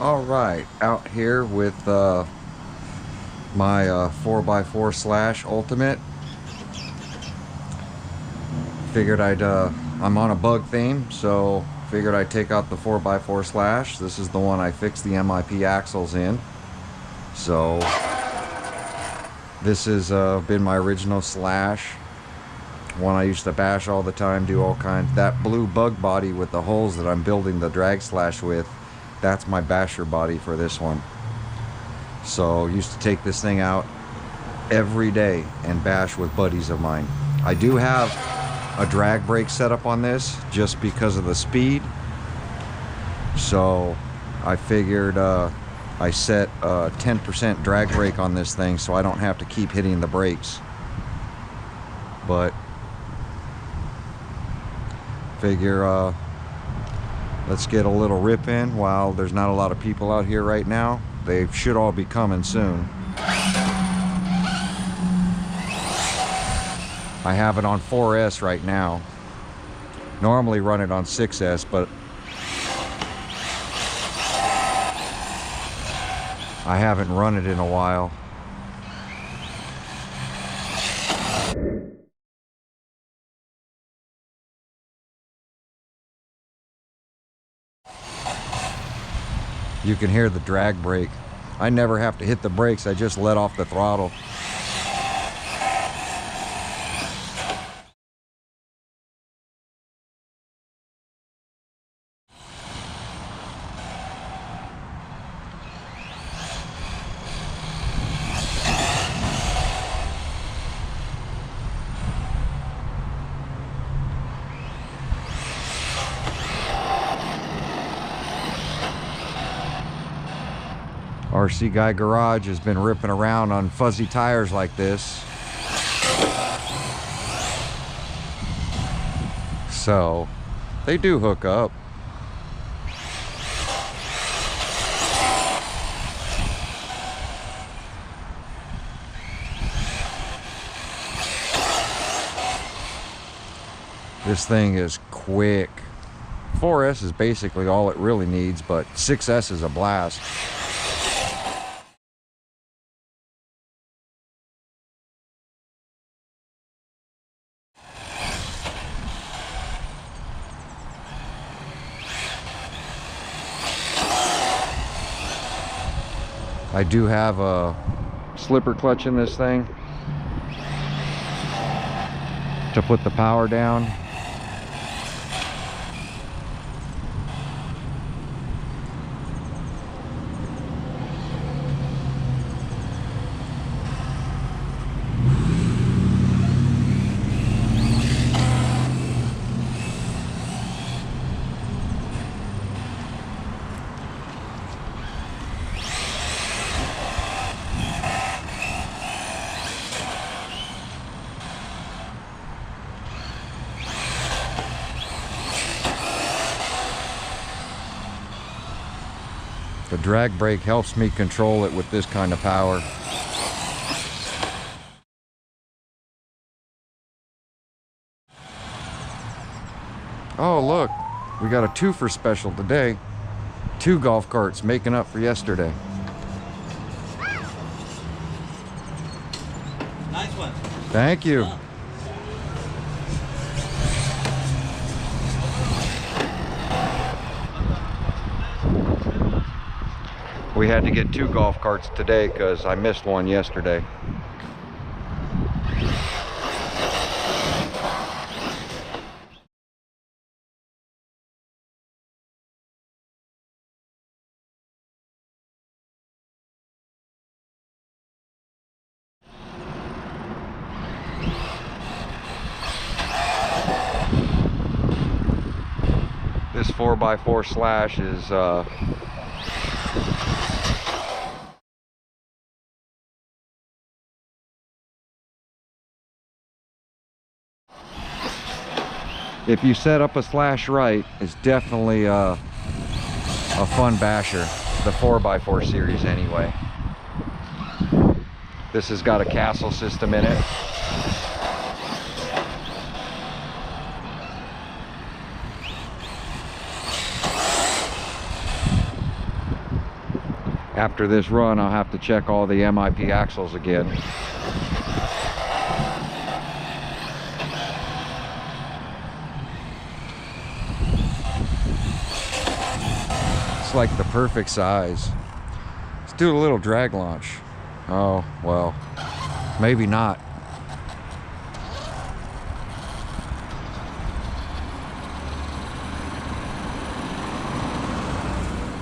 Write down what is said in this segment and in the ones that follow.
All right, out here with my 4x4 slash ultimate. Figured I'm on a bug theme, so figured I'd take out the 4x4 slash. This is the one I fixed the MIP axles in. So this has been my original slash, one I used to bash all the time, do all kinds. That blue bug body with the holes that I'm building the drag slash with, that's my basher body for this one. So used to take this thing out every day and bash with buddies of mine. I do have a drag brake set up on this just because of the speed. So I figured I set a 10% drag brake on this thing so I don't have to keep hitting the brakes. But figure let's get a little rip in while there's not a lot of people out here right now. They should all be coming soon. I have it on 4S right now. Normally run it on 6S, but I haven't run it in a while. You can hear the drag brake. I never have to hit the brakes, I just let off the throttle. RC Guy Garage has been ripping around on fuzzy tires like this. So they do hook up. This thing is quick. 4S is basically all it really needs, but 6S is a blast. I do have a slipper clutch in this thing to put the power down. The drag brake helps me control it with this kind of power. Oh look, we got a twofer special today. 2 golf carts making up for yesterday. Nice one. Thank you. We had to get 2 golf carts today because I missed one yesterday. This 4x4 slash is if you set up a slash right, it's definitely a fun basher. The 4x4 series anyway. This has got a castle system in it. After this run, I'll have to check all the MIP axles again. It's like the perfect size. Let's do a little drag launch. Oh, well, maybe not.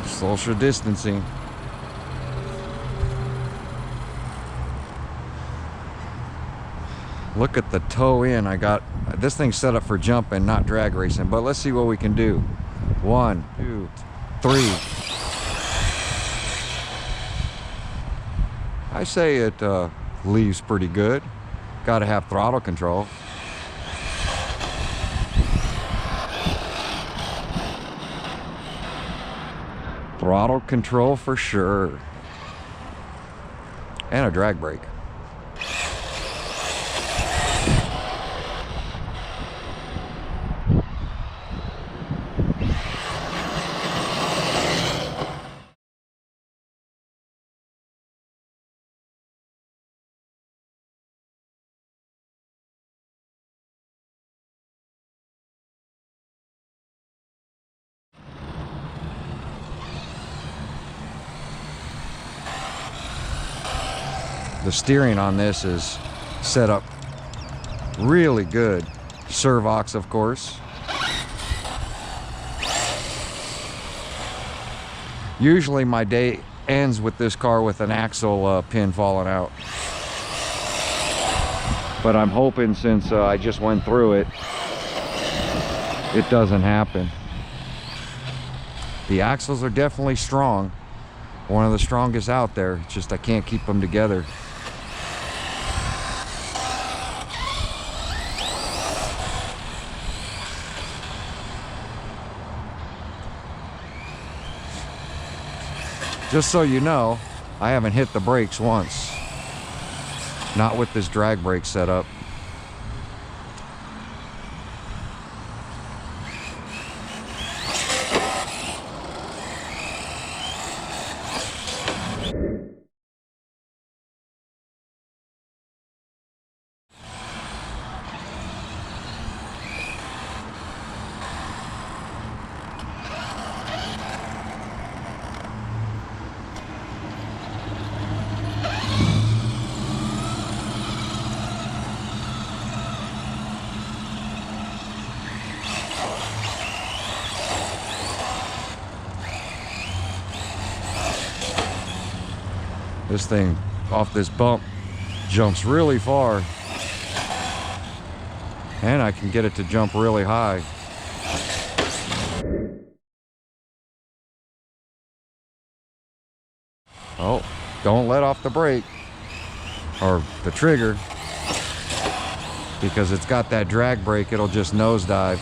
Social distancing. Look at the toe in. I got this thing set up for jumping, not drag racing, but let's see what we can do. 1, 2, 3. I say it leaves pretty good. Got to have throttle control. Throttle control for sure. And a drag brake. The steering on this is set up really good. Servox, of course. Usually my day ends with this car with an axle pin falling out. But I'm hoping, since I just went through it, it doesn't happen. The axles are definitely strong. One of the strongest out there. It's just I can't keep them together. Just so you know, I haven't hit the brakes once. Not with this drag brake setup. This thing off this bump jumps really far, and I can get it to jump really high. Oh, don't let off the brake or the trigger, because it's got that drag brake. It'll just nosedive.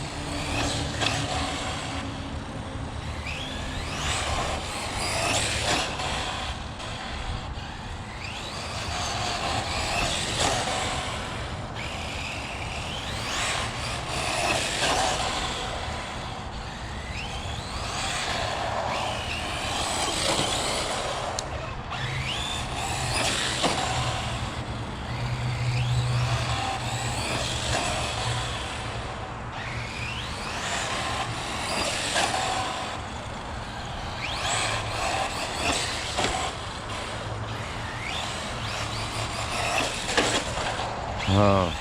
Oh.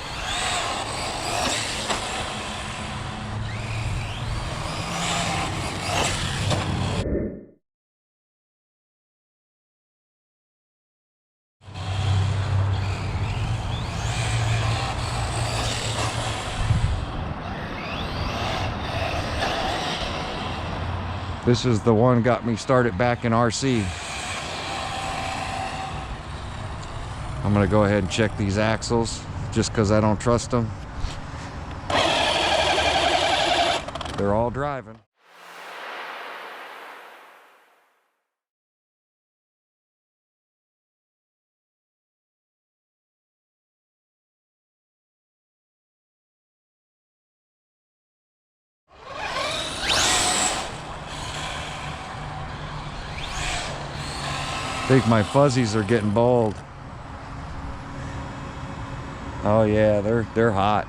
This is the one got me started back in RC. I'm gonna go ahead and check these axles just because I don't trust them. They're all driving. I think my fuzzies are getting bold. Oh yeah, they're hot.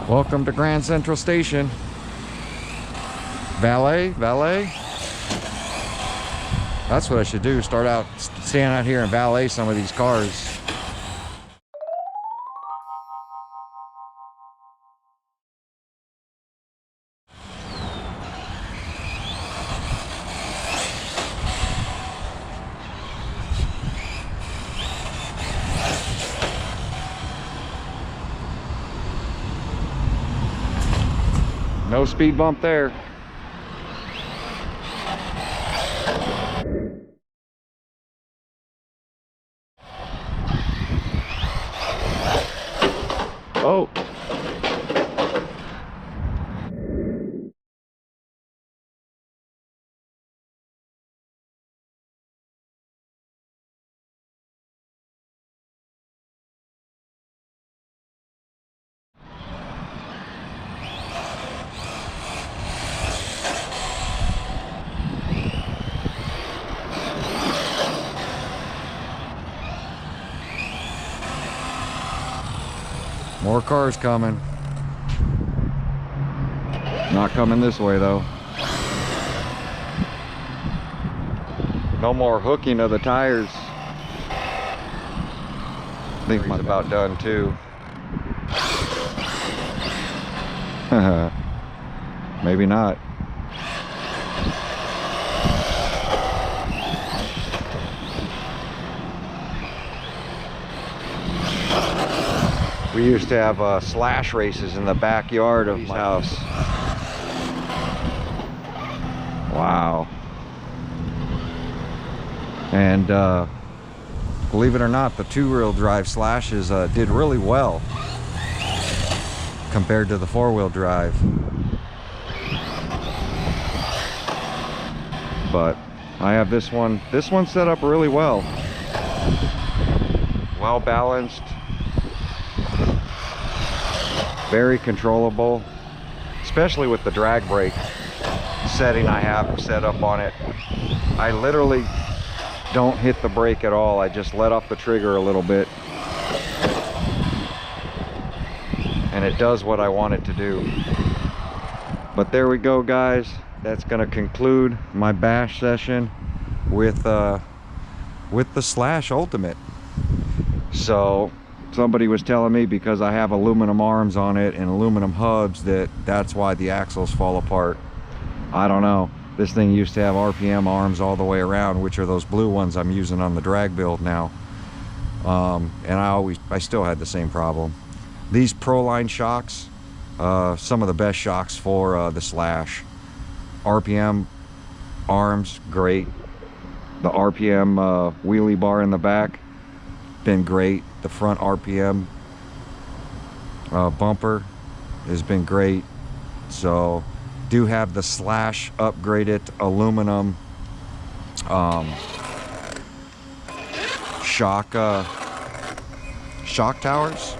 Welcome to Grand Central Station. Valet. That's what I should do. Stand out here and valet some of these cars. No speed bump there. Oh. More cars coming. Not coming this way though. No more hooking of the tires. I think mine's about done too. Maybe not. We used to have slash races in the backyard of my house. Wow. And believe it or not, the two-wheel drive slashes did really well compared to the four-wheel drive. But I have this one set up really well. Well balanced. Very controllable, especially with the drag brake setting I have set up on it. I literally don't hit the brake at all. I just let off the trigger a little bit and it does what I want it to do. But there we go, guys. That's gonna conclude my bash session with the Slash Ultimate. So somebody was telling me because I have aluminum arms on it and aluminum hubs that's why the axles fall apart. I don't know. This thing used to have RPM arms all the way around, which are those blue ones I'm using on the drag build now. And I still had the same problem. These Proline shocks, some of the best shocks for the Slash. RPM arms, great. The RPM wheelie bar in the back, been great. The front RPM bumper has been great. So do have the Slash upgraded aluminum shock towers.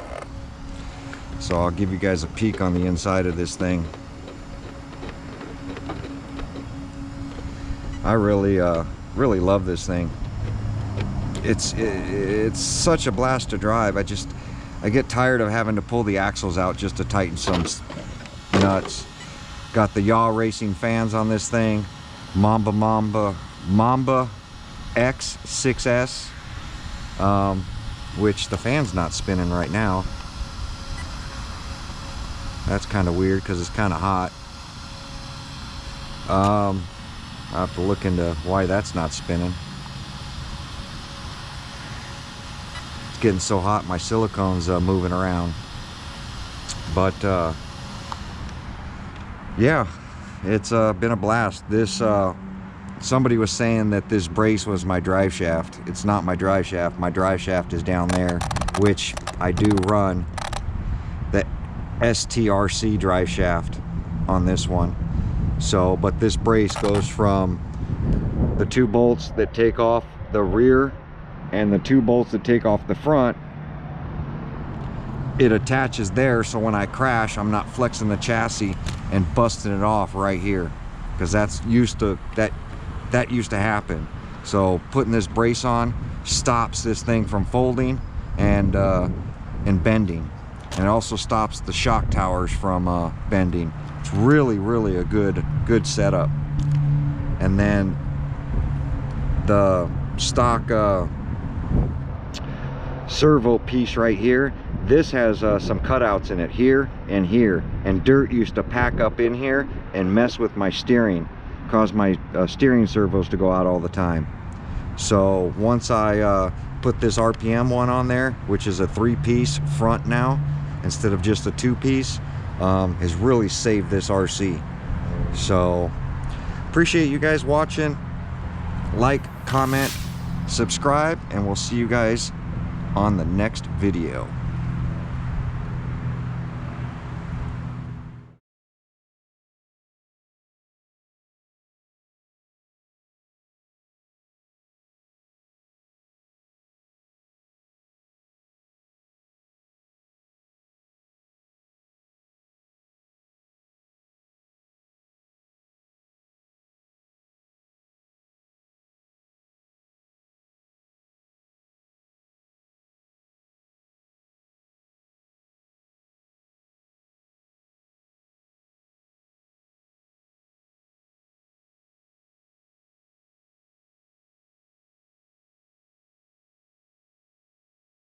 So I'll give you guys a peek on the inside of this thing. I really love this thing. It's such a blast to drive. I get tired of having to pull the axles out just to tighten some nuts. Got the yaw racing fans on this thing. Mamba X6S, which the fan's not spinning right now. That's kind of weird because it's kind of hot. I'll have to look into why that's not spinning. It's getting so hot my silicone's moving around. But yeah, it's been a blast. This somebody was saying that this brace was my drive shaft. It's not my drive shaft. My drive shaft is down there, which I do run. STRC drive shaft on this one. So, but this brace goes from the 2 bolts that take off the rear and the 2 bolts that take off the front. It attaches there, so when I crash, I'm not flexing the chassis and busting it off right here, because that used to happen. So putting this brace on stops this thing from folding and bending, and it also stops the shock towers from bending. It's really a good setup. And then the stock servo piece right here, this has some cutouts in it here, and dirt used to pack up in here and mess with my steering, cause my steering servos to go out all the time. So once I put this RPM one on there, which is a 3-piece front now instead of just a 2-piece, has really saved this RC. So appreciate you guys watching. Like, comment, subscribe, and we'll see you guys on the next video.